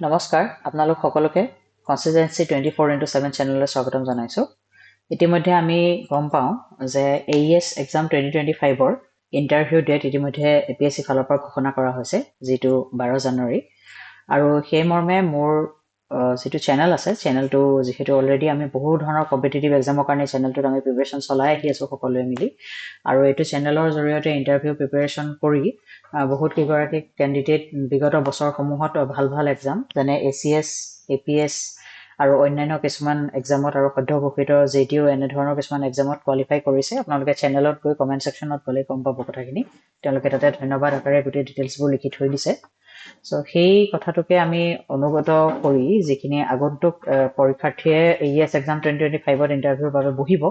নমস্কাৰ আপোনালোক সকলোকে কনচিষ্টেন্সি 24x7 চেনেললৈ স্বাগতম জনাইছো। ইতিমধ্যে আমি গম পাওঁ যে AES এক্সাম 2025ৰ ইণ্টাৰভিউ ডেট ইতিমধ্যে APSC ফালৰ পৰা ঘোষণা কৰা হৈছে, যিটো 12 জানুৱাৰী। আৰু সেই মৰ্মে মোৰ যিটো চেনেল আছে, চেনেলটো যিহেতু অলৰেডি আমি বহু ধৰণৰ কম্পিটিটিভ এক্সামৰ কাৰণে চেনেলটোত আমি প্ৰিপাৰেশ্যন চলাই আহি আছোঁ সকলোৱে মিলি। আৰু এইটো চেনেলৰ জৰিয়তে ইণ্টাৰভিউ প্ৰিপাৰেশ্যন কৰি বহুত কেইগৰাকী কেণ্ডিডেট বিগত বছৰসমূহত ভাল ভাল এক্সাম যেনে ACS, APS আৰু অন্যান্য কিছুমান এক্সামত আৰু সদ্য ঘোষিত JDO এনেধৰণৰ কিছুমান এক্সামত কোৱালিফাই কৰিছে। আপোনালোকে চেনেলত গৈ কমেণ্ট ছেকশ্যনত গ'লে গম পাব কথাখিনি। তেওঁলোকে তাতে ধন্যবাদ আকাৰে গোটেই ডিটেইলছবোৰ লিখি থৈ দিছে। চ' সেই কথাটোকে আমি অনুগত কৰি যিখিনি আগন্তুক পৰীক্ষাৰ্থীয়ে AES এক্সাম 2025ত ইণ্টাৰভিউৰ বাবে বহিব,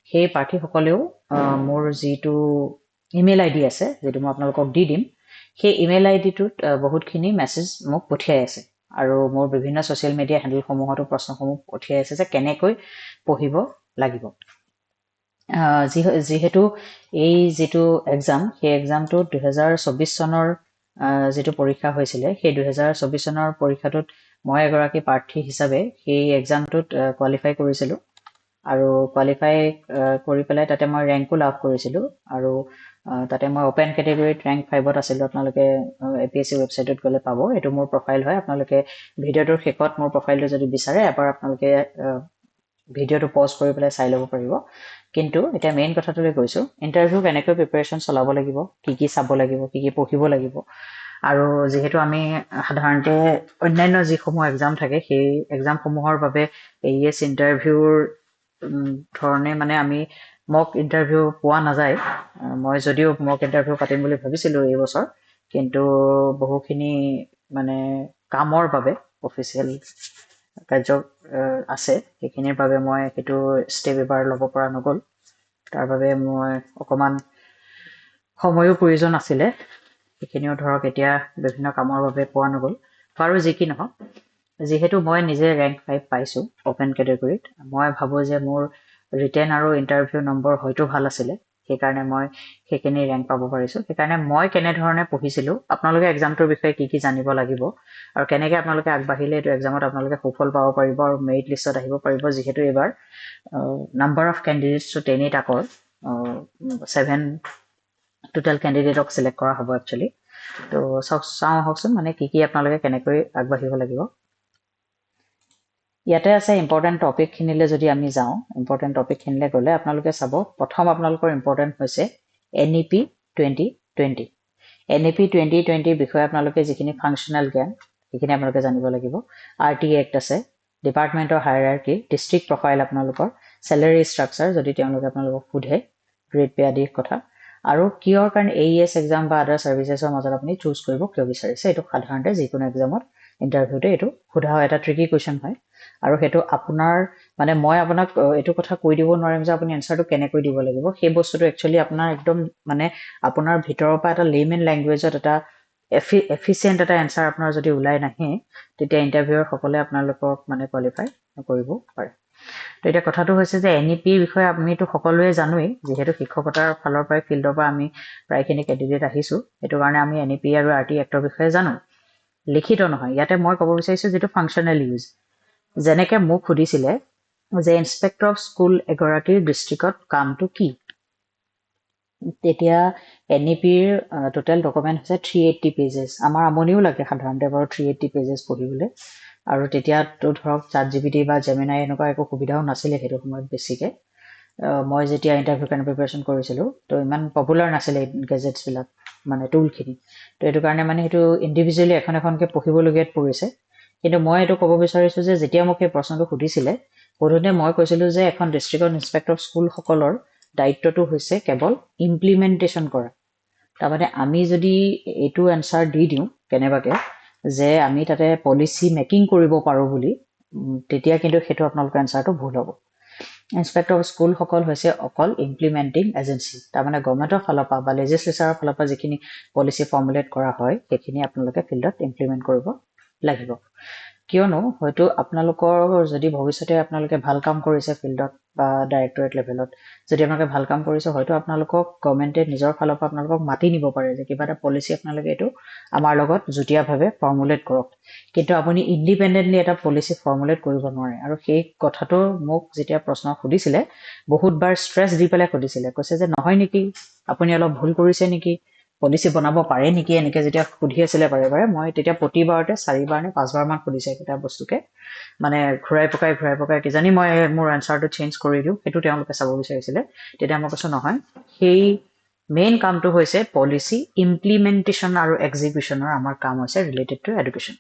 সেই প্ৰাৰ্থীসকলেও মোৰ যিটো ইমেইল ID আছে, যিটো মই আপোনালোকক দি দিম, সেই ইমেইল IDটোত বহুতখিনি মেছেজ মোক পঠিয়াই আছে আৰু মোৰ বিভিন্ন ছ'চিয়েল মিডিয়া হেণ্ডেলসমূহতো প্ৰশ্নসমূহ পঠিয়াই আছে যে কেনেকৈ পঢ়িব লাগিব। যিহেতু এই যিটো এক্সাম, সেই এক্সামটো 2024 চনৰ যিটো পৰীক্ষা হৈছিলে, সেই 2024 চনৰ পৰীক্ষাটোত মই এগৰাকী প্ৰাৰ্থী হিচাপে সেই এক্সামটোত কোৱালিফাই কৰিছিলোঁ আৰু কোৱালিফাই কৰি পেলাই তাতে মই ৰেংকো লাভ কৰিছিলোঁ। আৰু তাতে মই অপেন কেটেগৰীত ৰেংক 5ত আছিলোঁ। আপোনালোকে APSC ৱেবছাইটত গ'লে পাব। এইটো মোৰ প্ৰফাইল হয়। আপোনালোকে ভিডিঅ'টোৰ শেষত মোৰ প্ৰফাইলটো যদি বিচাৰে এবাৰ আপোনালোকে ভিডিঅ'টো পজ কৰি পেলাই চাই ল'ব পাৰিব। কিন্তু এতিয়া মেইন কথাটোলৈ গৈছোঁ, ইণ্টাৰভিউ কেনেকৈ প্ৰিপাৰেশ্যন চলাব লাগিব, কি চাব লাগিব, কি পঢ়িব লাগিব। আৰু যিহেতু আমি সাধাৰণতে অন্যান্য যিসমূহ এক্সাম থাকে, সেই এক্সামসমূহৰ বাবে AES ইণ্টাৰভিউৰ ধৰণে মানে আমি মক ইণ্টাৰভিউ পোৱা নাযায়। মই যদিও মক ইণ্টাৰভিউ পাতিম বুলি ভাবিছিলোঁ এই বছৰ, কিন্তু বহুখিনি মানে কামৰ বাবে অফিচিয়েল কাৰ্য আছে, সেইখিনিৰ বাবে মই সেইটো ষ্টেপ এবাৰ ল'ব পৰা নগ'ল। তাৰ বাবে মই অকণমান সময়ো প্ৰয়োজন আছিলে, সেইখিনিও ধৰক এতিয়া বিভিন্ন কামৰ বাবে পোৱা নগ'ল। বাৰু যি কি নহওক, যিহেতু মই নিজে ৰেংক 5 পাইছোঁ অপেন কেটেগৰীত, মই ভাবোঁ যে মোৰ ৰিটেন আৰু ইণ্টাৰভিউ নম্বৰ হয়তো ভাল আছিলে, সেইকাৰণে মই সেইখিনি ৰেংক পাব পাৰিছোঁ। সেইকাৰণে মই কেনেধৰণে পঢ়িছিলোঁ, আপোনালোকে এক্সামটোৰ বিষয়ে কি জানিব লাগিব আৰু কেনেকৈ আপোনালোকে আগবাঢ়িলে এইটো এক্সামত আপোনালোকে সুফল পাব পাৰিব আৰু মেৰিট লিষ্টত আহিব পাৰিব। যিহেতু এইবাৰ নাম্বাৰ অফ কেণ্ডিডেটছটো 10 তাকৰ 7 টোটেল কেণ্ডিডেটক চিলেক্ট কৰা হ'ব একচুৱেলি। তো চাওঁ আহকচোন মানে কি আপোনালোকে কেনেকৈ আগবাঢ়িব লাগিব। ইয়াতে আছে ইম্পৰ্টেণ্ট টপিকখিনিলৈ যদি আমি যাওঁ, ইম্পৰ্টেণ্ট টপিকখিনিলৈ গ'লে আপোনালোকে চাব, প্ৰথম আপোনালোকৰ ইম্পৰ্টেণ্ট হৈছে NEP 2020। NEP 2020ৰ বিষয়ে আপোনালোকে যিখিনি ফাংচনেল জ্ঞান, সেইখিনি আপোনালোকে জানিব লাগিব। RT এক্ট আছে, ডিপাৰ্টমেণ্টৰ হায়াৰাৰ্কি, ডিষ্ট্ৰিক্ট প্ৰফাইল আপোনালোকৰ, চেলেৰী ষ্ট্ৰাকচাৰ যদি তেওঁলোকে আপোনালোকক সোধে, গ্ৰেড পে আদিৰ কথা, আৰু কিয়ৰ কাৰণে AES এক্সাম বা আদাৰ ছাৰ্ভিচেছৰ মাজত আপুনি চুজ কৰিব কিয় বিচাৰিছে। এইটো সাধাৰণতে যিকোনো এক্সামত ইণ্টাৰভিউতে এইটো সোধা হয়, এটা ট্ৰিকি কুৱেশ্যন হয়। আৰু সেইটো আপোনাৰ মানে মই আপোনাক এইটো কথা কৈ দিব নোৱাৰিম যে আপুনি এনচাৰটো কেনেকৈ দিব লাগিব। সেই বস্তুটো একচুৱেলি আপোনাৰ একদম মানে আপোনাৰ ভিতৰৰ পৰা এটা লেমেন লেংগুৱেজত এটা এফিচিয়েণ্ট এটা এনচাৰ আপোনাৰ যদি ওলাই নাহে, তেতিয়া ইণ্টাৰভিউৰ সকলে আপোনালোকক মানে কোৱালিফাই নকৰিব পাৰে। তো এতিয়া কথাটো হৈছে যে NEPৰ বিষয়ে আমিতো সকলোৱে জানোৱেই, যিহেতু শিক্ষকতাৰ ফালৰ পৰাই ফিল্ডৰ পৰা আমি প্ৰায়খিনি কেণ্ডিডেট আহিছোঁ, সেইটো কাৰণে আমি NEP আৰু RT এক্টৰ বিষয়ে জানো। লিখিত নহয়, ইয়াতে মই ক'ব বিচাৰিছোঁ যিটো ফাংচনেল ইউজ। যেনেকৈ মোক সুধিছিলে যে ইনস্পেক্টৰ অফ স্কুল এগৰাকীৰ ডিষ্ট্ৰিক্টত কামটো কি, তেতিয়া NEPৰ টোটেল ডকুমেণ্ট হৈছে 380 পেজেছ। আমাৰ আমনিও লাগে সাধাৰণতে বাৰু 380 পেজেছ পঢ়িবলৈ। আৰু তেতিয়াতো ধৰক ChatGPT বা জেমিনাই এনেকুৱা একো সুবিধাও নাছিলে সেইটো সময়ত বেছিকৈ। মই যেতিয়া ইণ্টাৰভিউ কাৰণে প্ৰিপাৰেশ্যন কৰিছিলোঁ, তো ইমান পপুলাৰ নাছিলে গেজেটছবিলাক, মানে টুলখিনি। তো এইটো কাৰণে মানে সেইটো ইণ্ডিভিজুৱেলি এখনকৈ পঢ়িবলগীয়াত পৰিছে। কিন্তু মই এইটো ক'ব বিচাৰিছোঁ যে যেতিয়া মোক সেই প্ৰশ্নটো সোধোতে মই কৈছিলোঁ যে এখন ডিষ্ট্ৰিক্টৰ ইনস্পেক্টৰ স্কুলসকলৰ দায়িত্বটো হৈছে কেৱল ইমপ্লিমেণ্টেশ্যন কৰা। তাৰমানে আমি যদি এইটো এনচাৰ দি দিওঁ কেনেবাকৈ যে আমি তাতে পলিচি মেকিং কৰিব পাৰোঁ বুলি, তেতিয়া কিন্তু সেইটো আপোনালোকৰ এনচাৰটো ভুল হ'ব। ইনস্পেক্টৰ অফ স্কুলসকল হৈছে অকল ইমপ্লিমেণ্টিং এজেঞ্চি। তাৰমানে গভৰ্ণমেণ্টৰ ফালৰ পৰা বা লেজিছলেচাৰৰ ফালৰ পৰা যিখিনি পলিচি ফৰ্মুলেট কৰা হয়, সেইখিনি আপোনালোকে ফিল্ডত ইমপ্লিমেণ্ট কৰিব লাগিব। কিয়নো হয়তো আপোনালোকৰ যদি ভৱিষ্যতে আপোনালোকে ভাল কাম কৰিছে ফিল্ডত বা ডাইৰেক্টৰেট লেভেলত, যদি আপোনালোকে ভাল কাম কৰিছে, হয়তো আপোনালোকক গভৰ্ণমেণ্টে নিজৰ ফালৰ পৰা আপোনালোকক মাতি নিব পাৰে যে কিবা এটা পলিচি আপোনালোকে এইটো আমাৰ লগত যুটীয়াভাৱে ফৰ্মুলেট কৰক। কিন্তু আপুনি ইণ্ডিপেণ্ডেণ্টলি এটা পলিচি ফৰ্মুলেট কৰিব নোৱাৰে। আৰু সেই কথাটো মোক যেতিয়া প্ৰশ্ন সুধিছিলে, বহুতবাৰ ষ্ট্ৰেছ দি পেলাই সুধিছিলে, কৈছে যে নহয় নেকি, আপুনি অলপ ভুল কৰিছে নেকি, পলিচি বনাব পাৰে নেকি, এনেকৈ যেতিয়া সুধি আছিলে বাৰে বাৰে, মই তেতিয়া প্ৰতিবাৰতে 4বাৰ নে 5বাৰ মান সুধিছে একেটা বস্তুকে, মানে ঘূৰাই পকাই কিজানি মই মোৰ এনচাৰটো চেঞ্জ কৰি দিওঁ, সেইটো তেওঁলোকে চাব বিচাৰিছিলে। তেতিয়া মই কৈছোঁ নহয়, সেই মেইন কামটো হৈছে পলিচি ইমপ্লিমেণ্টেশ্যন আৰু এক্সিকিউশ্যনৰ আমাৰ কাম হৈছে ৰিলেটেড টু এডুকেশ্যন।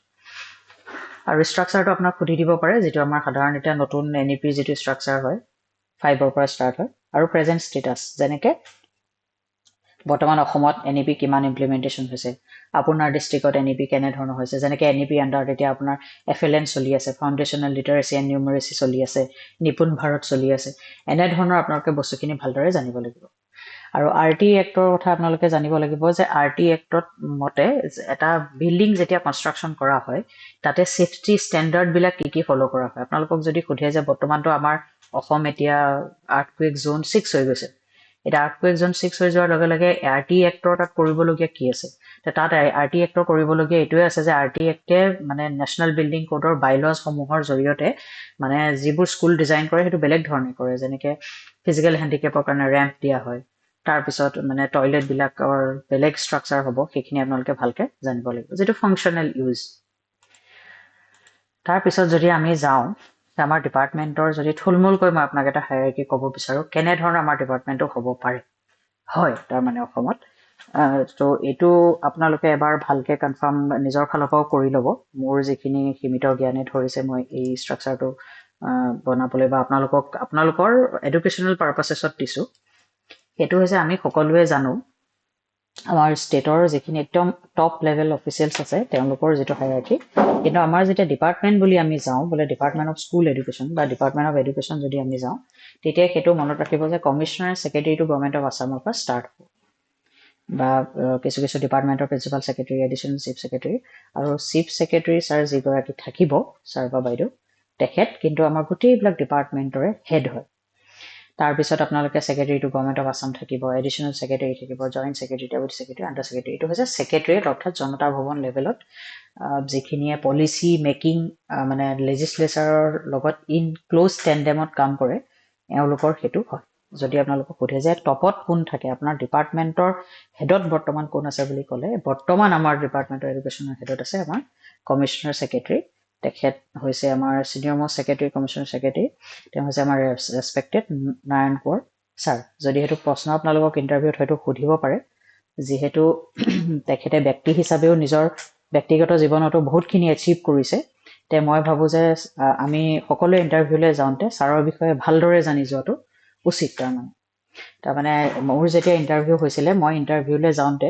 আৰু ষ্ট্ৰাকচাৰটো আপোনাক সুধি দিব পাৰে, যিটো আমাৰ সাধাৰণ এতিয়া নতুন NEP যিটো ষ্ট্ৰাকচাৰ হয় 5ৰ পৰা ষ্টাৰ্ট হয়, আৰু প্ৰেজেণ্ট ষ্টেটাছ, যেনেকৈ বৰ্তমান অসমত NEP কিমান ইমপ্লিমেণ্টেশ্যন হৈছে, আপোনাৰ ডিষ্ট্ৰিক্টত NEP কেনেধৰণৰ হৈছে, যেনেকৈ NEP আণ্ডাৰত এতিয়া আপোনাৰ FLN চলি আছে, ফাউণ্ডেশ্যনেল লিটাৰেচি এণ্ড নিউমাৰেচি চলি আছে, নিপুণ ভাৰত চলি আছে, এনেধৰণৰ আপোনালোকে বস্তুখিনি ভালদৰে জানিব লাগিব। আৰু RT এক্টৰ কথা আপোনালোকে জানিব লাগিব যে RT এক্টত মতে এটা বিল্ডিং যেতিয়া কনষ্ট্ৰাকশ্যন কৰা হয়, তাতে ছেফটি ষ্টেণ্ডাৰ্ডবিলাক কি ফ'ল' কৰা হয়। আপোনালোকক যদি সোধে যে বৰ্তমানটো আমাৰ অসম এতিয়া আৰ্থকুৱেক জ'ন 6 হৈ গৈছে, এতিয়া আৰ্থকুৱেক জ'ন 6 হৈ যোৱাৰ লগে লগে RT এক্টৰ তাত কৰিবলগীয়া কি আছে, তাত RT এক্টৰ কৰিবলগীয়া এইটোৱে আছে যে RT এক্টে মানে নেশ্যনেল বিল্ডিং কোডৰ বাইলজসমূহৰ জৰিয়তে মানে যিবোৰ স্কুল ডিজাইন কৰে সেইটো বেলেগ ধৰণে কৰে, যেনেকৈ ফিজিকেল হেণ্ডিকেপৰ কাৰণে ৰেম্প দিয়া হয়, তাৰপিছত মানে টয়লেটবিলাকৰ বেলেগ ষ্ট্ৰাকচাৰ হ'ব, সেইখিনি আপোনালোকে ভালকৈ জানিব লাগিব, যিটো ফাংচনেল ইউজ। তাৰপিছত যদি আমি যাওঁ আমাৰ ডিপাৰ্টমেণ্টৰ, যদি থুলমূলকৈ মই আপোনাক এটা হায়াৰাৰ্কি ক'ব বিচাৰোঁ কেনেধৰণৰ আমাৰ ডিপাৰ্টমেণ্টটো হ'ব পাৰে হয় তাৰমানে অসমত। ত' এইটো আপোনালোকে এবাৰ ভালকৈ কনফাৰ্ম নিজৰ ফালৰ পৰাও কৰি ল'ব। মোৰ যিখিনি সীমিত জ্ঞানে ধৰিছে মই এই ষ্ট্ৰাকচাৰটো বনাবলৈ বা আপোনালোকৰ এডুকেশ্যনেল পাৰ্পাছেছত দিছোঁ। সেইটো হৈছে আমি সকলোৱে জানো আমাৰ ষ্টেটৰ যিখিনি একদম টপ লেভেল অফিচিয়েলছ আছে তেওঁলোকৰ যিটো হায়াৰাৰ্কি, কিন্তু আমাৰ যেতিয়া ডিপাৰ্টমেণ্ট বুলি আমি যাওঁ, বোলে ডিপাৰ্টমেণ্ট অফ স্কুল এডুকেশ্যন বা ডিপাৰ্টমেণ্ট অফ এডুকেশ্যন যদি আমি যাওঁ, তেতিয়া সেইটো মনত ৰাখিব যে কমিশ্যনাৰ ছেক্ৰেটেৰীটো গভৰ্ণমেণ্ট অফ আছামৰ পৰা ষ্টাৰ্ট হ'ব, বা কিছু ডিপাৰ্টমেণ্টৰ principal secretary, additional chief secretary, আৰু চিফ ছেক্ৰেটেৰী ছাৰ যিগৰাকী থাকিব, ছাৰ বা বাইদেউ, তেখেত কিন্তু আমাৰ গোটেইবিলাক ডিপাৰ্টমেণ্টৰে হেড হয়। তাৰপিছত আপোনালোকে ছেক্ৰেটেৰীটো গভৰ্ণমেণ্ট অফ আছাম থাকিব, এডিশ্যনেল ছেক্ৰেটেৰী থাকিব, joint secretary, deputy secretary, under secretary. এইটো হৈছে ছেক্ৰেটেৰীয়েট, অৰ্থাৎ জনতা ভৱন লেভেলত যিখিনিয়ে পলিচি মেকিং মানে লেজিছলেচাৰৰ লগত ইন ক্ল'জ টেণ্ডেমত কাম কৰে, এওঁলোকৰ সেইটো হয়। যদি আপোনালোকক সোধে যে টপত কোন থাকে আপোনাৰ ডিপাৰ্টমেণ্টৰ হেডত বৰ্তমান কোন আছে বুলি ক'লে, বৰ্তমান আমাৰ ডিপাৰ্টমেণ্টৰ এডুকেশ্যনৰ হেডত আছে আমাৰ কমিশ্যনাৰ ছেক্ৰেটেৰী, তেখেত হৈছে আমাৰ senior most secretary, commissioner secretary, তেওঁ হৈছে আমাৰ ৰেছপেক্টেড নাৰায়ণ কোঁৱৰ ছাৰ। যদি সেইটো প্ৰশ্ন আপোনালোকক ইণ্টাৰভিউত হয়তো সুধিব পাৰে, যিহেতু তেখেতে ব্যক্তি হিচাপেও নিজৰ ব্যক্তিগত জীৱনতো বহুতখিনি এচিভ কৰিছে, তে মই ভাবোঁ যে আমি সকলোৱে ইণ্টাৰভিউলৈ যাওঁতে ছাৰৰ বিষয়ে ভালদৰে জানি যোৱাটো উচিত। তাৰমানে মোৰ যেতিয়া ইণ্টাৰভিউ হৈছিলে, মই ইণ্টাৰভিউলৈ যাওঁতে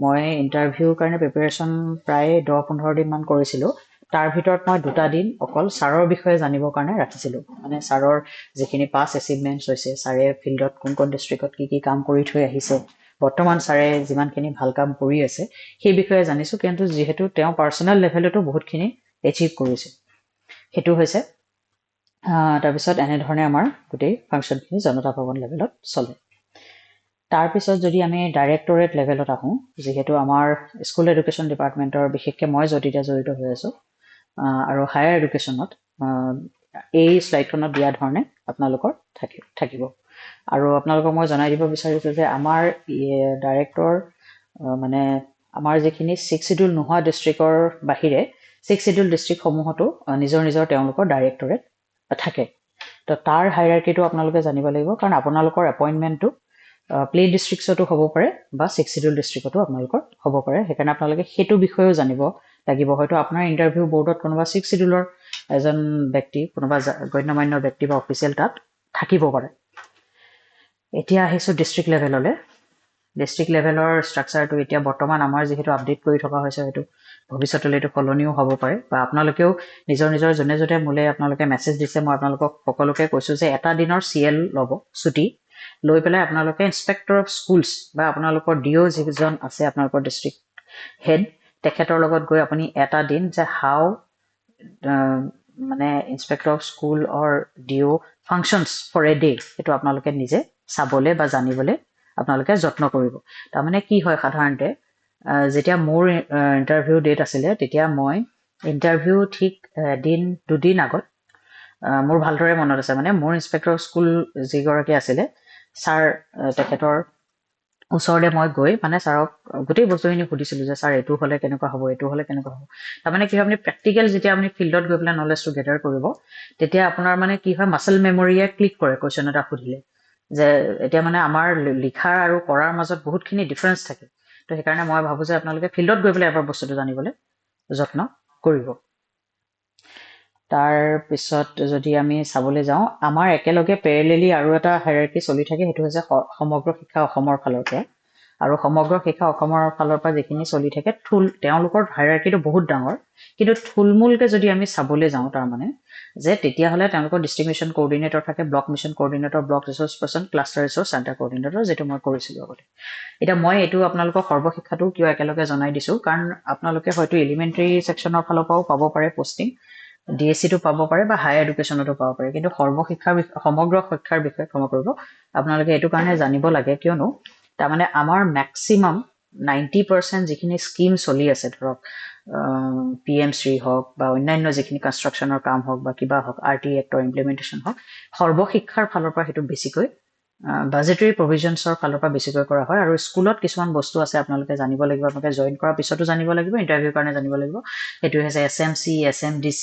মই ইণ্টাৰভিউৰ কাৰণে প্ৰিপেৰেশ্যন প্ৰায় 10-15 দিনমান কৰিছিলোঁ। তাৰ ভিতৰত মই 2টা দিন অকল ছাৰৰ বিষয়ে জানিবৰ কাৰণে ৰাখিছিলোঁ, মানে ছাৰৰ যিখিনি পাষ্ট এচিভমেণ্টছ হৈছে, ছাৰে ফিল্ডত কোন ডিষ্ট্ৰিক্টত কি কাম কৰি থৈ আহিছে, বৰ্তমান ছাৰে যিমানখিনি ভাল কাম কৰি আছে সেই বিষয়ে জানিছোঁ। কিন্তু যিহেতু তেওঁ পাৰ্চনেল লেভেলতো বহুতখিনি এচিভ কৰিছে, সেইটো হৈছে তাৰপিছত এনেধৰণে আমাৰ গোটেই ফাংচনখিনি জনতা ভৱন লেভেলত চলে। তাৰপিছত যদি আমি ডাইৰেক্টৰেট লেভেলত আহোঁ, যিহেতু আমাৰ স্কুল এডুকেশ্যন ডিপাৰ্টমেণ্টৰ বিশেষকৈ মই এতিয়া জড়িত হৈ আছোঁ, আৰু হায়াৰ এডুকেশ্যনত এই শ্লাইডখনত দিয়া ধৰণে আপোনালোকৰ থাকিব। আৰু আপোনালোকক মই জনাই দিব বিচাৰিছোঁ যে আমাৰ ডাইৰেক্টৰ মানে আমাৰ যিখিনি 6 শিডিউল নোহোৱা ডিষ্ট্ৰিক্টৰ বাহিৰে 6 শিডিউল ডিষ্ট্ৰিক্টসমূহতো নিজৰ তেওঁলোকৰ ডাইৰেক্টৰেট থাকে। তো তাৰ হায়াৰাৰ্কিটো আপোনালোকে জানিব লাগিব, কাৰণ আপোনালোকৰ এপইণ্টমেণ্টটো প্লে ডিষ্ট্ৰিক্টছতো হ'ব পাৰে বা 6 শিডিউল ডিষ্ট্ৰিক্টতো আপোনালোকৰ হ'ব পাৰে। সেইকাৰণে আপোনালোকে সেইটো বিষয়েও জানিব লাগিব। হয়তো আপোনাৰ ইণ্টাৰভিউ বৰ্ডত কোনোবা 6 শিডিউলৰ এজন ব্যক্তি, কোনোবা গণ্যমান্য ব্যক্তি বা অফিচিয়েল তাত থাকিব পাৰে। এতিয়া আহিছোঁ ডিষ্ট্ৰিক্ট লেভেললৈ। ডিষ্ট্ৰিক্ট লেভেলৰ ষ্ট্ৰাকচাৰটো এতিয়া বৰ্তমান আমাৰ যিহেতু আপডেট কৰি থকা হৈছে, হয়তো ভৱিষ্যতলৈ এইটো সলনিও হ'ব পাৰে, বা আপোনালোকেও নিজৰ যোনে মোলৈ আপোনালোকে মেছেজ দিছে, মই আপোনালোকক সকলোকে কৈছোঁ যে এটা দিনৰ CL ল'ব, ছুটি লৈ পেলাই আপোনালোকে ইনস্পেক্টৰ অফ স্কুলছ বা আপোনালোকৰ DO যিজন আছে আপোনালোকৰ ডিষ্ট্ৰিক্ট হেড, তেখেতৰ লগত গৈ আপুনি এটা দিন যে হাউ মানে inspector of school or DEO functions for a day সেইটো আপোনালোকে নিজে চাবলৈ বা জানিবলৈ আপোনালোকে যত্ন কৰিব তাৰমানে কি হয় সাধাৰণতে যেতিয়া মোৰ ইণ্টাৰভিউ ডেট আছিলে তেতিয়া মই ইণ্টাৰভিউ ঠিক এদিন দুদিন আগত মোৰ ভালদৰে মনত আছে মানে মোৰ ইনস্পেক্টৰ স্কুল যিগৰাকী আছিলে ছাৰ তেখেতৰ ওচৰতে মই গৈ মানে ছাৰক গোটেই বস্তুখিনি সুধিছিলোঁ যে ছাৰ এইটো হ'লে কেনেকুৱা হ'ব এইটো হ'লে কেনেকুৱা হ'ব তাৰমানে কি হয় আপুনি প্ৰেক্টিকেল যেতিয়া আপুনি ফিল্ডত গৈ পেলাই নলেজটো গেডাৰ কৰিব তেতিয়া আপোনাৰ মানে কি হয় মাছল মেমৰিয়ে ক্লিক কৰে কুৱেশ্যন এটা সুধিলে যে এতিয়া মানে আমাৰ লিখাৰ আৰু কৰাৰ মাজত বহুতখিনি ডিফাৰেঞ্চ থাকে তো সেইকাৰণে মই ভাবোঁ যে আপোনালোকে ফিল্ডত গৈ পেলাই এবাৰ বস্তুটো জানিবলৈ যত্ন কৰিব তাৰ পিছত যদি আমি চাবলৈ যাওঁ আমাৰ একেলগে পেৰেলেলি আৰু এটা হায়াৰাৰ্কি চলি থাকে সেইটো হৈছে সমগ্ৰ শিক্ষা অসমৰ ফালৰ পৰা আৰু সমগ্ৰ শিক্ষা অসমৰ ফালৰ পৰা যিখিনি চলি থাকে তেওঁলোকৰ হায়াৰাৰ্কিটো বহুত ডাঙৰ কিন্তু থুলমূলকৈ যদি আমি চাবলৈ যাওঁ তাৰমানে যে তেতিয়াহ'লে তেওঁলোকৰ ডিষ্ট্ৰিক্ট মিছন কোঅৰ্ডিনেটৰ থাকে block mission coordinator block resource person cluster resource centre coordinator যিটো মই কৰিছিলোঁ আগতে এতিয়া মই এইটো আপোনালোকক সৰ্বশিক্ষাটো কিয় একেলগে জনাই দিছোঁ কাৰণ আপোনালোকে হয়তো এলিমেণ্টাৰী ছেকশ্যনৰ ফালৰ পৰাও পাব পাৰে পষ্টিং DSC-টো পাব পাৰে বা হায়াৰ এডুকেশ্যনতো পাব পাৰে কিন্তু সৰ্বশিক্ষাৰ সমগ্ৰ শিক্ষাৰ বিষয়ে ক্ষমা কৰিব আপোনালোকে এইটো কাৰণে জানিব লাগে কিয়নো তাৰমানে আমাৰ মেক্সিমাম 90% যিখিনি স্কিম চলি আছে ধৰক PM3 হওক বা অন্যান্য যিখিনি কনষ্ট্ৰাকশ্যনৰ কাম হওক বা কিবা হওক RT এক্টৰ ইমপ্লিমেণ্টেশ্যন হওক সৰ্বশিক্ষাৰ ফালৰ পৰা সেইটো বেছিকৈ বাজেটৰী প্ৰভিজনছৰ ফালৰ পৰা বেছিকৈ কৰা হয় আৰু স্কুলত কিছুমান বস্তু আছে আপোনালোকে জানিব লাগিব আপোনালোকে জইন কৰাৰ পিছতো জানিব লাগিব ইণ্টাৰভিউৰ কাৰণে জানিব লাগিব সেইটো হৈছে SMC SMDC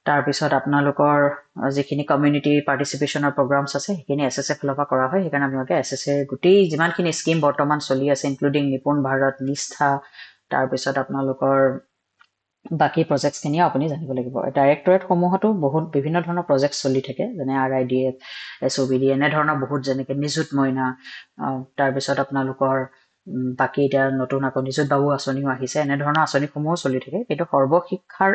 তাৰপিছত আপোনালোকৰ যিখিনি কমিউনিটি পাৰ্টিচিপেশ্যনৰ প্ৰগ্ৰামছ আছে সেইখিনি SSA ফালৰ পৰা কৰা হয় সেইকাৰণে আপোনালোকে SSA গোটেই যিমানখিনি স্কিম বৰ্তমান চলি আছে ইনক্লুডিং নিপুণ ভাৰত নিষ্ঠা তাৰপিছত আপোনালোকৰ বাকী প্ৰজেক্টছখিনিও আপুনি জানিব লাগিব ডাইৰেক্টৰেটসমূহতো বহুত বিভিন্ন ধৰণৰ প্ৰজেক্ট চলি থাকে যেনে RIDF SOBD এনেধৰণৰ বহুত যেনেকৈ নিযুত মইনা তাৰপিছত আপোনালোকৰ বাকী এতিয়া নতুন আকৌ নিযুত বাবু আঁচনিও আহিছে এনেধৰণৰ আঁচনিসমূহো চলি থাকে কিন্তু সৰ্বশিক্ষাৰ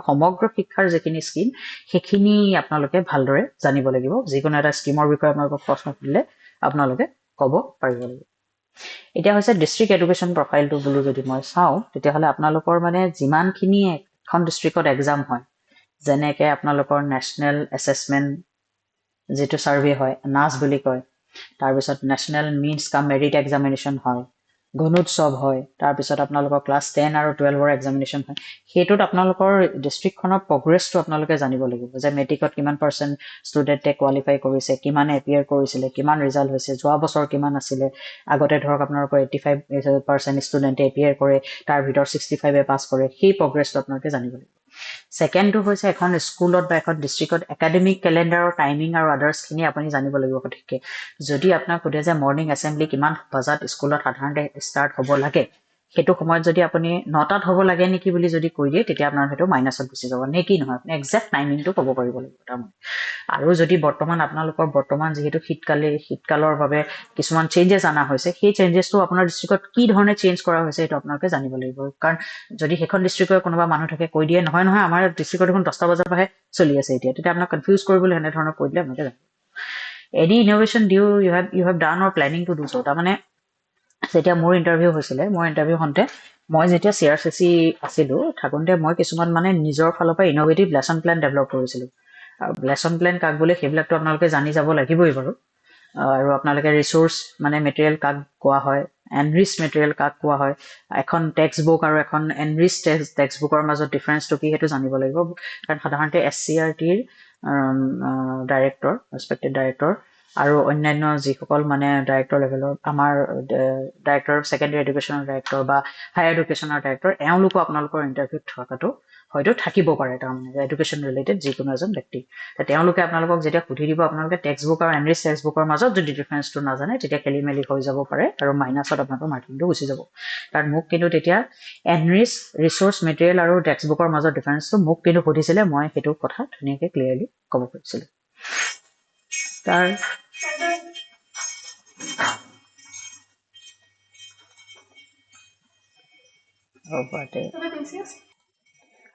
সমগ্ৰ শিক্ষাৰ যিখিনি স্কিম সেইখিনি আপোনালোকে ভালদৰে জানিব লাগিব যিকোনো এটা স্কিমৰ বিষয়ে আপোনালোকক প্ৰশ্ন সুধিলে আপোনালোকে ক'ব পাৰিব লাগিব এতিয়া হৈছে ডিষ্ট্ৰিক্ট এডুকেশ্যন প্ৰফাইলটো বুলি যদি মই চাওঁ তেতিয়াহ'লে আপোনালোকৰ মানে যিমানখিনি এখন ডিষ্ট্ৰিক্টত এক্সাম হয় যেনেকৈ আপোনালোকৰ নেশ্যনেল এছেছমেণ্ট যিটো ছাৰ্ভে হয় নাচ বুলি কয় তাৰপিছত নেশ্যনেল মিনছ কাম মেৰিট এক্সামিনেশ্যন হয় গুণোৎসৱ হয় তাৰপিছত আপোনালোকৰ ক্লাছ 10 আৰু 12ৰ এক্সামিনেশ্যন হয় সেইটোত আপোনালোকৰ ডিষ্ট্ৰিক্টখনৰ প্ৰগ্ৰেছটো আপোনালোকে জানিব লাগিব যে মেট্ৰিকত কিমান পাৰ্চেণ্ট ষ্টুডেণ্টে কোৱালিফাই কৰিছে কিমান এপিয়াৰ কৰিছিলে কিমান ৰিজাল্ট হৈছে যোৱা বছৰ কিমান আছিলে আগতে ধৰক আপোনালোকৰ 85% ষ্টুডেণ্টে এপিয়াৰ কৰে তাৰ ভিতৰত 65 পাছ কৰে সেই প্ৰগ্ৰেছটো আপোনালোকে জানিব লাগিব ছেকেণ্ডটো হৈছে এখন স্কুলত বা এখন ডিষ্ট্ৰিক্টত একাডেমিক কেলেণ্ডাৰৰ টাইমিং আৰু আদাৰ্ছখিনি আপুনি জানিব লাগিব সঠিককৈ যদি আপোনাক সোধে যে মৰ্ণিং এছেম্বলি কিমান বজাত স্কুলত সাধাৰণতে ষ্টাৰ্ট হ'ব লাগে সেইটো সময়ত যদি আপুনি 9টাত হ'ব লাগে নেকি বুলি যদি কৈ দিয়ে তেতিয়া আপোনাৰ সেইটো মাইনাছত গুচি যাব নে কি নহয় আপুনি একজেক্ট টাইমিংটো ক'ব পাৰিব লাগিব তাৰমানে আৰু যদি বৰ্তমান যিহেতু শীতকালৰ বাবে কিছুমান চেঞ্জেছ অনা হৈছে সেই চেঞ্জেছটো আপোনাৰ ডিষ্ট্ৰিক্টত কি ধৰণে চেঞ্জ কৰা হৈছে সেইটো আপোনালোকে জানিব লাগিব কাৰণ যদি সেইখন ডিষ্ট্ৰিক্টৰ কোনোবা মানুহ থাকে কৈ দিয়ে নহয় আমাৰ ডিষ্ট্ৰিক্টত দেখোন 10টা বজাৰ পৰাহে চলি আছে এতিয়া তেতিয়া আপোনাক কনফিউজ কৰিবলৈ এনেধৰণৰ কৈ দিলে আপোনালোকে জানিব any innovation you have done or planning to do so' তাৰমানে যেতিয়া মোৰ ইণ্টাৰভিউ হৈছিলে হওঁতে মই যেতিয়া CRCC আছিলোঁ থাকোঁতে মই কিছুমান মানে নিজৰ ফালৰ পৰা ইন'ভেটিভ লেচন প্লেন ডেভেলপ কৰিছিলোঁ আৰু লেচন প্লেন কাক বোলে সেইবিলাকতো আপোনালোকে জানি যাব লাগিবই বাৰু আৰু আপোনালোকে ৰিচোৰ্চ মানে মেটেৰিয়েল কাক কোৱা হয় এনৰিচ মেটেৰিয়েল কাক কোৱা হয় এখন টেক্সট বুক আৰু এখন এনৰিচ টেক্সট বুকৰ মাজত ডিফাৰেঞ্চটো কি সেইটো জানিব লাগিব কাৰণ সাধাৰণতে SCRTৰ ডাইৰেক্টৰ ৰেচপেক্টেড ডাইৰেক্টৰ আৰু অন্যান্য যিসকল মানে ডাইৰেক্টৰ লেভেলৰ আমাৰ ডাইৰেক্টৰ ছেকেণ্ডেৰী এডুকেশ্যনৰ ডাইৰেক্টৰ বা হায়াৰ এডুকেশ্যনৰ ডাইৰেক্টৰ এওঁলোকো আপোনালোকৰ ইণ্টাৰভিউত থকাটো হয়তো থাকিব পাৰে তাৰমানে এডুকেশ্যন ৰিলেটেড যিকোনো এজন ব্যক্তি তেওঁলোকে আপোনালোকক যেতিয়া সুধি দিব আপোনালোকে টেক্সট বুক আৰু এনৰিচ টেক্সট বুকৰ মাজত যদি ডিফাৰেঞ্চটো নাজানে তেতিয়া খেলি মেলি হৈ যাব পাৰে আৰু মাইনাছত আপোনালোকৰ মাৰ্কিংটো গুচি যাব কাৰণ মোক কিন্তু তেতিয়া এনৰিচ ৰিচোৰ্চ মেটেৰিয়েল আৰু টেক্সট বুকৰ মাজত ডিফাৰেঞ্চটো মোক কিন্তু সুধিছিলে মই সেইটো কথা ধুনীয়াকৈ ক্লিয়াৰলি ক'ব পাৰিছিলোঁ তাৰ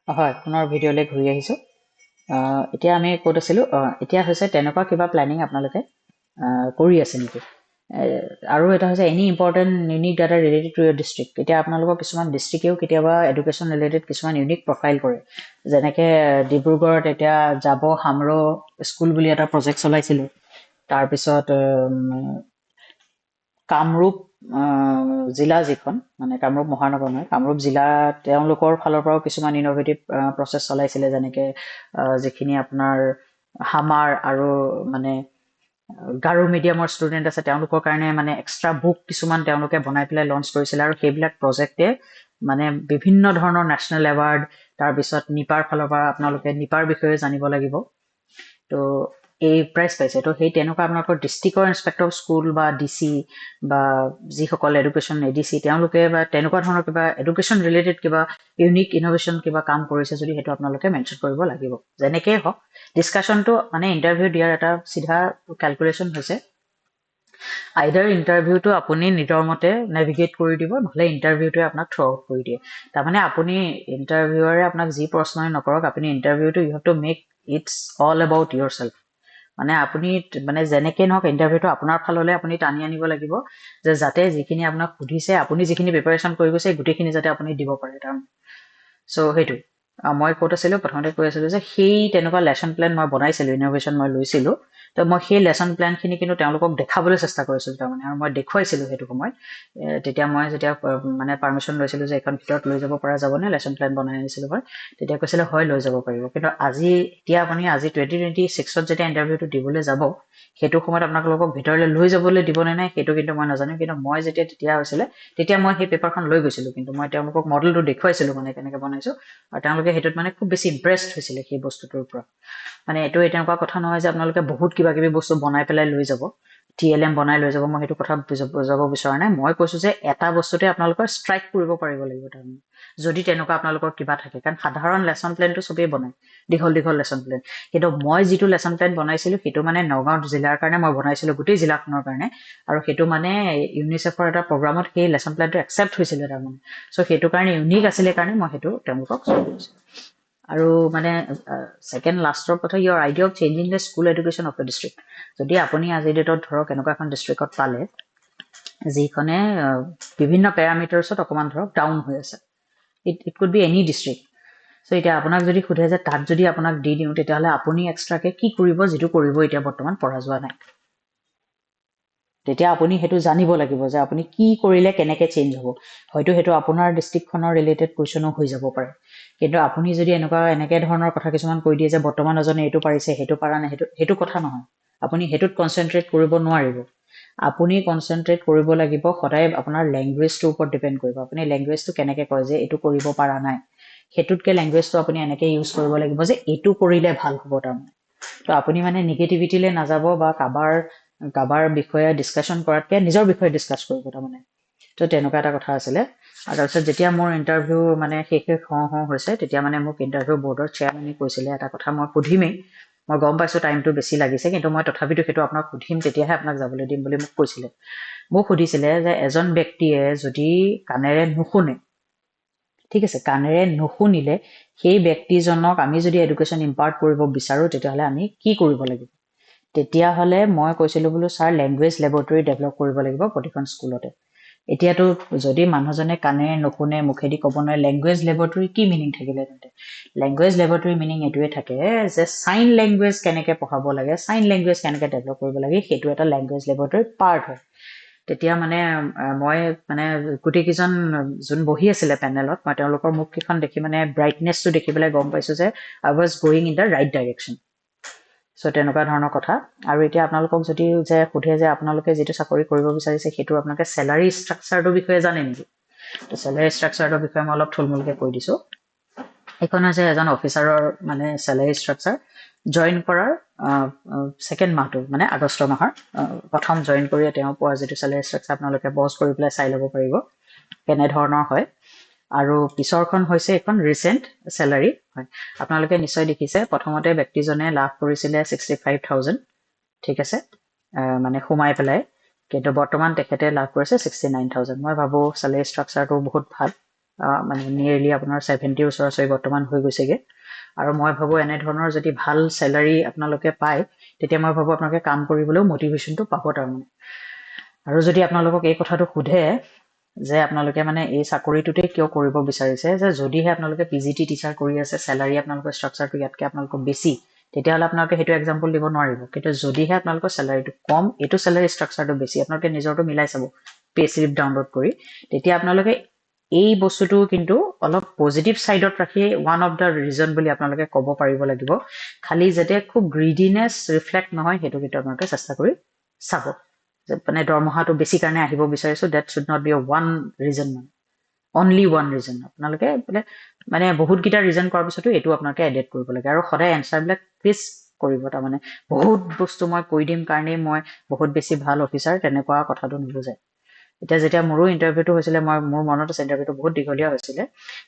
হয় পুনৰ ভিডিঅ'লৈ ঘূৰি আহিছোঁ এতিয়া আমি ক'ত আছিলোঁ এতিয়া হৈছে তেনেকুৱা কিবা প্লেনিং আপোনালোকে কৰি আছে নেকি আৰু এটা হৈছে any important unique data related to your district এতিয়া আপোনালোকৰ কিছুমান ডিষ্ট্ৰিক্টেও কেতিয়াবা এডুকেশ্যন ৰিলেটেড কিছুমান ইউনিক প্ৰফাইল কৰে যেনেকৈ ডিব্ৰুগড়ত এতিয়া যাব হামৰো স্কুল বুলি এটা প্ৰজেক্ট চলাইছিলে তাৰপিছত কামৰূপ জিলা যিখন মানে কামৰূপ মহানগৰ নহয় কামৰূপ জিলা তেওঁলোকৰ ফালৰ পৰাও কিছুমান ইন'ভেটিভ প্ৰচেছ চলাইছিলে যেনেকৈ যিখিনি আপোনাৰ হামাৰ আৰু মানে গাৰো মিডিয়ামৰ ষ্টুডেণ্ট আছে তেওঁলোকৰ কাৰণে মানে এক্সট্ৰা বুক কিছুমান তেওঁলোকে বনাই পেলাই লঞ্চ কৰিছিলে আৰু সেইবিলাক প্ৰজেক্টে মানে বিভিন্ন ধৰণৰ নেশ্যনেল এৱাৰ্ড তাৰপিছত নিপাৰ ফালৰ পৰা আপোনালোকে নিপাৰ বিষয়ে জানিব লাগিব তো এই প্ৰাইজ পাইছে তো সেই তেনেকুৱা আপোনালোকৰ ডিষ্ট্ৰিক্টৰ ইনস্পেক্টৰ স্কুল বা ডিচি বা যিসকল এডুকেশ্যন এডিচি তেওঁলোকে বা তেনেকুৱা ধৰণৰ কিবা এডুকেশ্যন ৰিলেটেড কিবা ইউনিক ইন'ভেশ্যন কিবা কাম কৰিছে যদি সেইটো আপোনালোকে মেনশ্যন কৰিব লাগিব যেনেকৈ হওক ডিছকাশ্যনটো মানে ইণ্টাৰভিউ দিয়াৰ এটা চিধা কেলকুলেশ্যন হৈছে আইদাৰ ইণ্টাৰভিউটো আপুনি নিজৰ মতে নেভিগেট কৰি দিব নহ'লে ইণ্টাৰভিউটোৱে আপোনাক থ্ৰ' আউট কৰি দিয়ে তাৰমানে আপুনি ইণ্টাৰভিউৱাৰে আপোনাক যি প্ৰশ্নই নকৰক আপুনি ইণ্টাৰভিউটো you have to make it's all about yourself মানে আপুনি মানে যেনেকৈ নহওক ইণ্টাৰভিউটো আপোনাৰ ফাললৈ আপুনি টানি আনিব লাগিব যে যাতে যিখিনি আপোনাক সুধিছে আপুনি যিখিনি প্ৰিপাৰেশ্যন কৰি গৈছে গোটেইখিনি যাতে আপুনি দিব পাৰে তাৰমানে চ' সেইটো মই ক'ত আছিলোঁ প্ৰথমতে কৈ আছিলোঁ যে সেই তেনেকুৱা লেচন প্লেন মই বনাইছিলোঁ ইন'ভেশ্যন মই লৈছিলোঁ তো মই সেই লেচন প্লেনখিনি কিন্তু তেওঁলোকক দেখাবলৈ চেষ্টা কৰিছিলোঁ তাৰমানে আৰু মই দেখুৱাইছিলোঁ সেইটো সময়ত তেতিয়া মই যেতিয়া মানে পাৰ্মিশ্যন লৈছিলোঁ যে এইখন ভিতৰত লৈ যাব পৰা যাবনে লেচন প্লেন বনাই আনিছিলোঁ মই তেতিয়া কৈছিলে হয় লৈ যাব পাৰিব কিন্তু এতিয়া আপুনি আজি 2026ত যেতিয়া ইণ্টাৰভিউটো দিবলৈ যাব সেইটো সময়ত আপোনালোকক ভিতৰলৈ লৈ যাবলৈ দিবনে নাই সেইটো কিন্তু মই নাজানো কিন্তু মই তেতিয়া হৈছিলে তেতিয়া মই সেই পেপাৰখন লৈ গৈছিলোঁ কিন্তু মই তেওঁলোকক মডেলটো দেখুৱাইছিলোঁ মানে কেনেকৈ বনাইছোঁ আৰু তেওঁলোকে সেইটোত মানে খুব বেছি ইম্প্ৰেছড হৈছিলে সেই বস্তুটোৰ পৰা মানে এইটো তেনেকুৱা কথা নহয় যে আপোনালোকে বহুত কিবা কিবি বস্তু বনাই পেলাই লৈ যাব TLM বনাই লৈ যাব মই সেইটো কথা বুজাব বিচৰা নাই মই কৈছোঁ যে এটা বস্তুতে আপোনালোকৰ ষ্ট্ৰাইক কৰিব পাৰিব লাগিব তাৰমানে যদি তেনেকুৱা আপোনালোকৰ কিবা থাকে কাৰণ সাধাৰণ লেচন প্লেনটো চবেই বনায় দীঘল লেচন প্লেন কিন্তু মই যিটো লেচন প্লেন বনাইছিলোঁ সেইটো মানে নগাঁও জিলাৰ কাৰণে মই বনাইছিলোঁ গোটেই জিলাখনৰ কাৰণে আৰু সেইটো মানে ইউনিচেফৰ এটা প্ৰগ্ৰামত সেই লেচন প্লেনটো একচেপ্ট হৈছিলে তাৰমানে চ' সেইটো কাৰণে ইউনিক আছিলে কাৰণে মই সেইটো তেওঁলোকক আৰু মানে ছেকেণ্ড লাষ্টৰ কথা your idea of changing the school education of the district যদি আপুনি আজিৰ ডেটত ধৰক এনেকুৱা এখন ডিষ্ট্ৰিক্টত পালে যিখনে বিভিন্ন পেৰামিটাৰ্ছত অকণমান ধৰক ডাউন হৈ আছে it could be any district so' এতিয়া আপোনাক যদি সোধে যে তাত যদি আপোনাক দি দিওঁ তেতিয়াহ'লে আপুনি এক্সট্ৰাকৈ কি কৰিব যিটো কৰিব এতিয়া বৰ্তমান পৰা যোৱা নাই তেতিয়া আপুনি সেইটো জানিব লাগিব যে আপুনি কি কৰিলে কেনেকৈ চেঞ্জ হ'ব হয়তো সেইটো আপোনাৰ ডিষ্ট্ৰিক্টখনৰ ৰিলেটেড কুৱেশ্যনো হৈ যাব পাৰে কিন্তু আপুনি যদি এনেকৈ ধৰণৰ কথা কিছুমান কৈ দিয়ে যে বৰ্তমান এজনে এইটো পাৰিছে সেইটো পৰা নাই সেইটো কথা নহয় আপুনি সেইটোত কনচেনট্ৰেট কৰিব নোৱাৰিব আপুনি কনচেনট্ৰেট কৰিব লাগিব সদায় আপোনাৰ লেংগুৱেজটোৰ ওপৰত ডিপেণ্ড কৰিব আপুনি লেংগুৱেজটো কেনেকৈ কয় যে এইটো কৰিব পৰা নাই সেইটোতকৈ লেংগুৱেজটো আপুনি এনেকৈ ইউজ কৰিব লাগিব যে এইটো কৰিলে ভাল হ'ব তাৰমানে তো আপুনি মানে নিগেটিভিটিলৈ নাযাব বা কাবাৰ বিষয়ে ডিছকাশ্যন কৰাতকৈ নিজৰ বিষয়ে ডিছকাছ কৰিব তাৰমানে তো তেনেকুৱা এটা কথা আছিলে আৰু তাৰপিছত যেতিয়া মোৰ ইণ্টাৰভিউ মানে শেষ হৈছে তেতিয়া মানে মোক ইণ্টাৰভিউ বৰ্ডৰ চেয়াৰমেনে কৈছিলে এটা কথা মই সুধিমেই মই গম পাইছোঁ টাইমটো বেছি লাগিছে কিন্তু মই তথাপিতো সেইটো আপোনাক সুধিম তেতিয়াহে আপোনাক যাবলৈ দিম বুলি মোক কৈছিলে মোক সুধিছিলে যে এজন ব্যক্তিয়ে যদি কাণেৰে নুশুনে ঠিক আছে কাণেৰে নুশুনিলে সেই ব্যক্তিজনক আমি যদি এডুকেশ্যন ইম্পাৰ্ট কৰিব বিচাৰোঁ তেতিয়াহ'লে আমি কি কৰিব লাগিব তেতিয়াহ'লে মই কৈছিলোঁ বোলো ছাৰ লেংগুৱেজ লেবৰেটৰী ডেভেলপ কৰিব লাগিব প্ৰতিখন স্কুলতে এতিয়াতো যদি মানুহজনে কাণেৰে নুশুনে মুখেদি ক'ব নোৱাৰে লেংগুৱেজ লেবৰেটৰী কি মিনিং থাকিলে তেন্তে লেংগুৱেজ লেবৰেটৰী মিনিং এইটোৱে থাকে যে চাইন লেংগুৱেজ কেনেকৈ পঢ়াব লাগে চাইন লেংগুৱেজ কেনেকৈ ডেভেলপ কৰিব লাগে সেইটো এটা লেংগুৱেজ লেবৰেটৰীৰ পাৰ্ট হয় তেতিয়া মানে মই মানে গোটেইকেইজন যোন বহি আছিলে পেনেলত মই তেওঁলোকৰ মুখকেইখন দেখি মানে ব্ৰাইটনেছটো দেখি পেলাই গম পাইছোঁ যে I was going in the right direction so' তেনেকুৱা ধৰণৰ কথা আৰু এতিয়া আপোনালোকক যদি যে সোধে যে আপোনালোকে যিটো চাকৰি কৰিব বিচাৰিছে সেইটো আপোনালোকে চেলাৰী ষ্ট্ৰাকচাৰটোৰ বিষয়ে জানে নেকি তো চেলাৰী ষ্ট্ৰাকচাৰটোৰ বিষয়ে মই অলপ থুলমূলকৈ কৈ দিছোঁ এইখন হৈছে এজন অফিচাৰৰ মানে চেলাৰী ষ্ট্ৰাকচাৰ জইন কৰাৰ ছেকেণ্ড মাহটো মানে আগষ্ট মাহৰ প্ৰথম জইন কৰিয়ে তেওঁ পোৱা যিটো চেলাৰী ষ্ট্ৰাকচাৰ আপোনালোকে পজ কৰি পেলাই চাই ল'ব পাৰিব কেনেধৰণৰ হয় আৰু পিছৰখন হৈছে এখন ৰিচেণ্ট চেলাৰী হয় আপোনালোকে নিশ্চয় দেখিছে প্ৰথমতে ব্যক্তিজনে লাভ কৰিছিলে 65,000 ঠিক আছে মানে সোমাই পেলাই কিন্তু বৰ্তমান তেখেতে লাভ কৰিছে 69,000 মই ভাবোঁ চেলাৰী ষ্ট্ৰাকচাৰটো বহুত ভাল মানে নিয়েৰলি আপোনাৰ 70 ওচৰা-ওচৰি বৰ্তমান হৈ গৈছেগৈ আৰু মই ভাবোঁ এনেধৰণৰ যদি ভাল চেলাৰী আপোনালোকে পায় তেতিয়া মই ভাবোঁ আপোনালোকে কাম কৰিবলৈও মটিভেশ্যনটো পাব তাৰমানে আৰু যদি আপোনালোকক এই কথাটো সোধে যে আপোনালোকে মানে এই চাকৰিটোতে কিয় কৰিব বিচাৰিছে, যে যদিহে আপোনালোকে PGT টিচাৰ কৰি আছে, চেলাৰী আপোনালোকৰ ষ্ট্ৰাকচাৰটো ইয়াতকৈ আপোনালোকৰ বেছি, তেতিয়াহ'লে আপোনালোকে সেইটো এক্সাম্পল দিব নোৱাৰিব। কিন্তু যদিহে আপোনালোকৰ চেলাৰীটো কম, এইটো চেলাৰী ষ্ট্ৰাকচাৰটো বেছি, আপোনালোকে নিজৰটো মিলাই চাব পে স্লিপ ডাউনলোড কৰি, তেতিয়া আপোনালোকে এই বস্তুটো কিন্তু অলপ পজিটিভ ছাইডত ৰাখি ওৱান অফ দ্য ৰিজন বুলি আপোনালোকে ক'ব পাৰিব লাগিব। খালি যাতে খুব গ্ৰিডিনেছ ৰিফ্লেক্ট নহয়, সেইটো কিন্তু আপোনালোকে চেষ্টা কৰি চাব। মানে দৰমহাটো বেছি কাৰণে আহিব বিচাৰিছো, that should not be one reason, মানে অনলি ওৱান ৰিজন। আপোনালোকে মানে বহুতকেইটা ৰিজন কৰাৰ পিছতো এইটো আপোনালোকে এডেড কৰিব লাগে। আৰু সদায় এনচাৰবিলাক প্লিজ কৰিব, তাৰমানে বহুত বস্তু মই কৈ দিম কাৰণেই মই বহুত বেছি ভাল অফিচাৰ, তেনেকুৱা কথাটো নুবুজায়। এতিয়া যেতিয়া মোৰো ইণ্টাৰভিউটো হৈছিলে, মোৰ মনত আছে ইণ্টাৰভিউটো বহুত দীঘলীয়া হৈছিলে,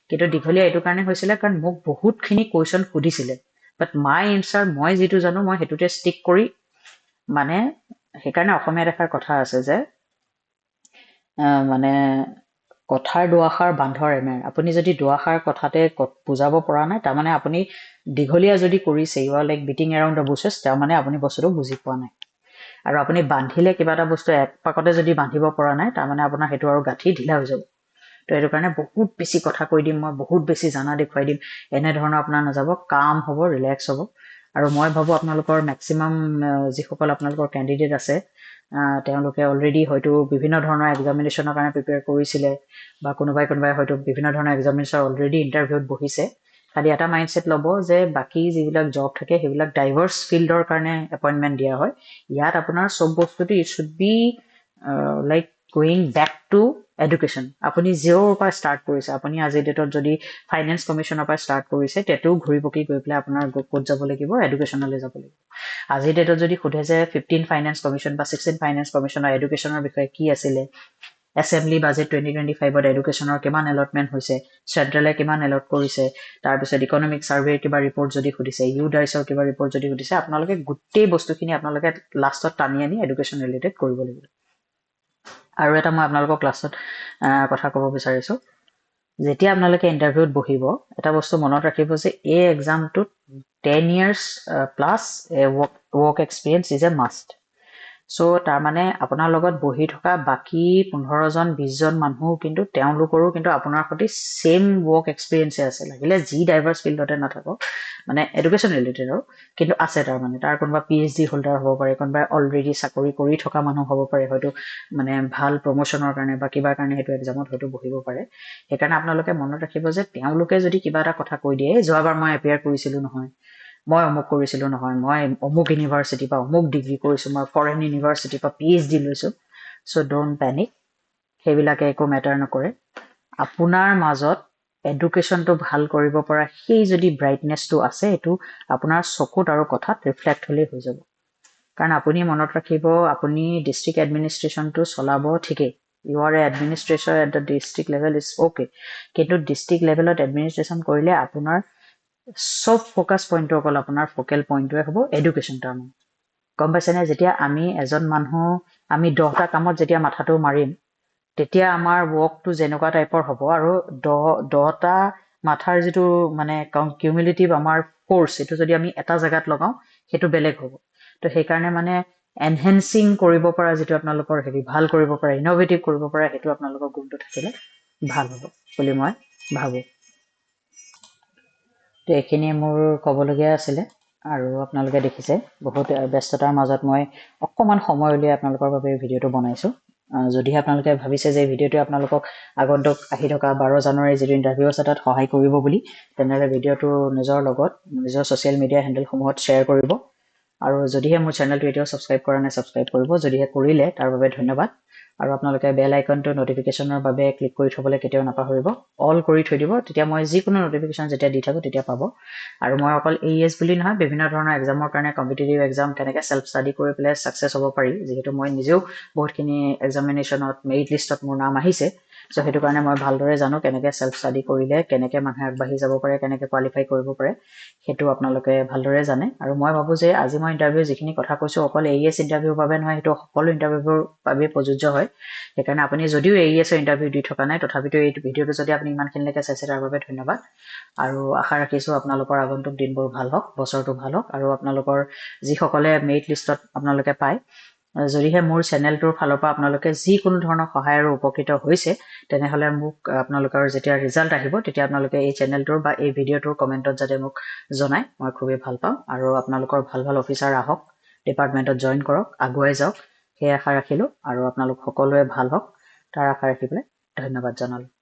কিন্তু দীঘলীয়া এইটো কাৰণে হৈছিলে কাৰণ মোক বহুতখিনি কুৱেশ্যন সুধিছিলে, বাট মাই এনচাৰ মই যিটো জানো মই সেইটোতে ষ্টিক কৰি, মানে সেইকাৰণে অসমীয়াত এষাৰ কথা আছে যে মানে কথাৰ দুআষাৰ বান্ধৰ এমেৰ। আপুনি যদি দুআষাৰ কথাতে বুজাব পৰা নাই, তাৰমানে আপুনি দীঘলীয়া যদি কৰিছে, you are like beating around the bushes, তাৰমানে আপুনি বস্তুটো বুজি পোৱা নাই। আৰু আপুনি বান্ধিলে কিবা এটা বস্তু এক পাকতে যদি বান্ধিব পৰা নাই, তাৰমানে আপোনাৰ সেইটো আৰু গাঁঠি ঢিলা হৈ যাব। তো সেইটো কাৰণে বহুত বেছি কথা কৈ দিম, মই বহুত বেছি জানা দেখুৱাই দিম, এনেধৰণৰ আপোনাৰ নাযাব, কাম হ'ব, ৰিলেক্স হ'ব। আৰু মই ভাবোঁ আপোনালোকৰ মেক্সিমাম যিসকল আপোনালোকৰ কেণ্ডিডেট আছে, তেওঁলোকে অলৰেডি হয়তো বিভিন্ন ধৰণৰ এক্সামিনেশ্যনৰ কাৰণে প্ৰিপেয়াৰ কৰিছিলে, বা কোনোবাই হয়তো বিভিন্ন ধৰণৰ এক্সামিনেশ্যন অলৰেডি ইণ্টাৰভিউত বহিছে। খালি এটা মাইণ্ডছেট ল'ব যে বাকী যিবিলাক জব থাকে সেইবিলাক ডাইভাৰ্ছ ফিল্ডৰ কাৰণে এপইণ্টমেণ্ট দিয়া হয়। ইয়াত আপোনাৰ চব বস্তুটো it should be like going back to education. আপুনি জিৰ'ৰ পৰা ষ্টাৰ্ট কৰিছে, আপুনি আজিৰ ডেটত যদি ফাইনেন্স কমিশ্যনৰ পৰা ষ্টাৰ্ট কৰিছে, তেতিয়াও ঘূৰি পকি গৈ পেলাই আপোনাৰ ক'ত যাব লাগিব, এডুকেশ্যনলৈ যাব লাগিব। আজিৰ ডেটত যদি সোধে যে 15 ফাইনেন্স কমিশ্যন বা 16 ফাইনেন্স কমিশ্যনৰ এডুকেশ্যনৰ বিষয়ে কি আছিলে, এছেম্বলি বাজেট 2025ত এডুকেশ্যনৰ কিমান এলটমেণ্ট হৈছে, চেণ্ট্ৰেলে কিমান এলট কৰিছে, তাৰপিছত ইকনমিক ছাৰ্ভেৰ কিবা ৰিপৰ্ট যদি সুধিছে, ইউডাইচৰ কিবা ৰিপৰ্ট যদি সুধিছে, আপোনালোকে গোটেই বস্তুখিনি আপোনালোকে লাষ্টত টানি আনি এডুকেশ্যন ৰিলেটেড কৰিব লাগিব। আৰু এটা মই আপোনালোকক লাষ্টত কথা ক'ব বিচাৰিছোঁ, যেতিয়া আপোনালোকে ইণ্টাৰভিউত বহিব, এটা বস্তু মনত ৰাখিব যে এই এক্সামটোত 10 years plus work experience is a must. So' তাৰমানে আপোনাৰ লগত বহি থকা বাকী 15জন 20জন মানুহো কিন্তু তেওঁলোকৰো কিন্তু আপোনাৰ সৈতে ছেইম ৱৰ্ক এক্সপিৰিয়েঞ্চে আছে, লাগিলে যি ডাইভাৰ্ছ ফিল্ডতে নাথাকক, মানে এডুকেশ্যন ৰিলেটেডৰ কিন্তু আছে। তাৰমানে তাৰ কোনোবা PhD হোল্ডাৰ হ'ব পাৰে, কোনোবাই অলৰেডি চাকৰি কৰি থকা মানুহ হ'ব পাৰে, হয়তো মানে ভাল প্ৰমোশ্যনৰ কাৰণে বা কিবাৰ কাৰণে সেইটো এক্সামত হয়তো বহিব পাৰে। সেইকাৰণে আপোনালোকে মনত ৰাখিব যে তেওঁলোকে যদি কিবা এটা কথা কৈ দিয়ে, যোৱাবাৰ মই এপিয়াৰ কৰিছিলোঁ নহয়, মই অমুক কৰিছিলোঁ নহয়, মই অমুক ইউনিভাৰ্চিটিৰ পৰা অমুক ডিগ্ৰী কৰিছোঁ, মই ফৰেইন ইউনিভাৰ্চিটিৰ পৰা PhD লৈছোঁ। চ' ডোণ্ট পেনিক, সেইবিলাকে একো মেটাৰ নকৰে। আপোনাৰ মাজত এডুকেশ্যনটো ভাল কৰিব পৰা সেই যদি ব্ৰাইটনেছটো আছে, এইটো আপোনাৰ চকুত আৰু কথাত ৰিফ্লেক্ট হ'লেই হৈ যাব। কাৰণ আপুনি মনত ৰাখিব, আপুনি ডিষ্ট্ৰিক্ট এডমিনিষ্ট্ৰেশ্যনটো চলাব ঠিকেই, you are a administration at the district level is okay, কিন্তু ডিষ্ট্ৰিক্ট লেভেলত এডমিনিষ্ট্ৰেশ্যন কৰিলে আপোনাৰ চব ফ'কাছ পইণ্টটো অকল আপোনাৰ ফ'কেল পইণ্টটোৱে হ'ব এডুকেশ্যন। তাৰমানে গম পাইছেনে, যেতিয়া আমি এজন মানুহ আমি 10টা কামত যেতিয়া মাথাটো মাৰিম, তেতিয়া আমাৰ ৱৰ্কটো যেনেকুৱা টাইপৰ হ'ব, আৰু 10টা মাথাৰ যিটো মানে কিউমুলেটিভ আমাৰ ফ'ৰ্চ, সেইটো যদি আমি এটা জেগাত লগাওঁ, সেইটো বেলেগ হ'ব। তো সেইকাৰণে মানে এনহেন্সিং কৰিব পৰা যিটো আপোনালোকৰ ভাল কৰিব পৰা, ইন'ভেটিভ কৰিব পৰা, সেইটো আপোনালোকৰ গুণটো থাকিলে ভাল হ'ব বুলি মই ভাবোঁ। তো এইখিনিয়ে মোৰ ক'বলগীয়া আছিলে। আৰু আপোনালোকে দেখিছে বহুত ব্যস্ততাৰ মাজত মই অকণমান সময় উলিয়াই আপোনালোকৰ বাবে ভিডিঅ'টো বনাইছোঁ। যদিহে আপোনালোকে ভাবিছে যে ভিডিঅ'টোৱে আপোনালোকক আগন্তুক আহি থকা 12 জানুৱাৰীৰ যিটো ইণ্টাৰভিউ আছে তাত সহায় কৰিব বুলি, তেনেহ'লে ভিডিঅ'টো নিজৰ লগত নিজৰ ছ'চিয়েল মিডিয়া হেণ্ডেলসমূহত শ্বেয়াৰ কৰিব। আৰু যদিহে মোৰ চেনেলটো এতিয়াও ছাবস্ক্ৰাইব কৰা নাই, ছাবস্ক্ৰাইব কৰিব। যদিহে কৰিলে তাৰ বাবে ধন্যবাদ। আৰু আপোনালোকে বেল আইকনটো নটিফিকেশ্যনৰ বাবে ক্লিক কৰি থ'বলৈ কেতিয়াও নাপাহৰিব, অল কৰি থৈ দিব, তেতিয়া মই যিকোনো নটিফিকেশ্যন যেতিয়া দি থাকোঁ তেতিয়া পাব। আৰু মই অকল AES বুলি নহয়, বিভিন্ন ধৰণৰ এক্সামৰ কাৰণে কম্পিটিটিভ এক্সাম কেনেকৈ ছেল্ফ ষ্টাডি কৰি পেলাই ছাকচেছ হ'ব পাৰি, যিহেতু মই নিজেও বহুতখিনি এক্সামিনেশ্যনত মেৰিট লিষ্টত মোৰ নাম আহিছে। চ' সেইটো কাৰণে মই ভালদৰে জানো কেনেকৈ ছেল্ফ ষ্টাডি কৰিলে কেনেকৈ মানুহে আগবাঢ়ি যাব পাৰে, কেনেকৈ কোৱালিফাই কৰিব পাৰে, সেইটো আপোনালোকে ভালদৰে জানে। আৰু মই ভাবোঁ যে আজি মই ইণ্টাৰভিউ যিখিনি কথা কৈছোঁ, অকল AES ইণ্টাৰভিউৰ বাবে নহয়, সেইটো সকলো ইণ্টাৰভিউৰ বাবেই প্ৰযোজ্য হয়। সেইকাৰণে আপুনি যদিও AESৰ ইণ্টাৰভিউ দি থকা নাই, তথাপিতো এই ভিডিঅ'টো যদি আপুনি ইমানখিনিলৈকে চাইছে তাৰ বাবে ধন্যবাদ। আৰু আশা ৰাখিছোঁ আপোনালোকৰ আগন্তুক দিনবোৰ ভাল হওক, বছৰটো ভাল হওক, আৰু আপোনালোকৰ যিসকলে মেৰিট লিষ্টত আপোনালোকে পায় যদিহে মোৰ চেনেলটোৰ ফালৰ পৰা আপোনালোকে যিকোনো ধৰণৰ সহায় আৰু উপকৃত হৈছে তেনেহ'লে মোক আপোনালোকৰ যেতিয়া ৰিজাল্ট আহিব তেতিয়া আপোনালোকে এই চেনেলটোৰ বা এই ভিডিঅ'টোৰ কমেণ্টত যাতে মোক জনায় মই খুবেই ভাল পাম আৰু আপোনালোকৰ ভাল ভাল অফিচাৰ আহক ডিপাৰ্টমেণ্টত জইন কৰক আগুৱাই যাওক সেই আশা ৰাখিলোঁ আৰু আপোনালোক সকলোৱে ভাল হওক তাৰ আশা ৰাখি পেলাই ধন্যবাদ জনালোঁ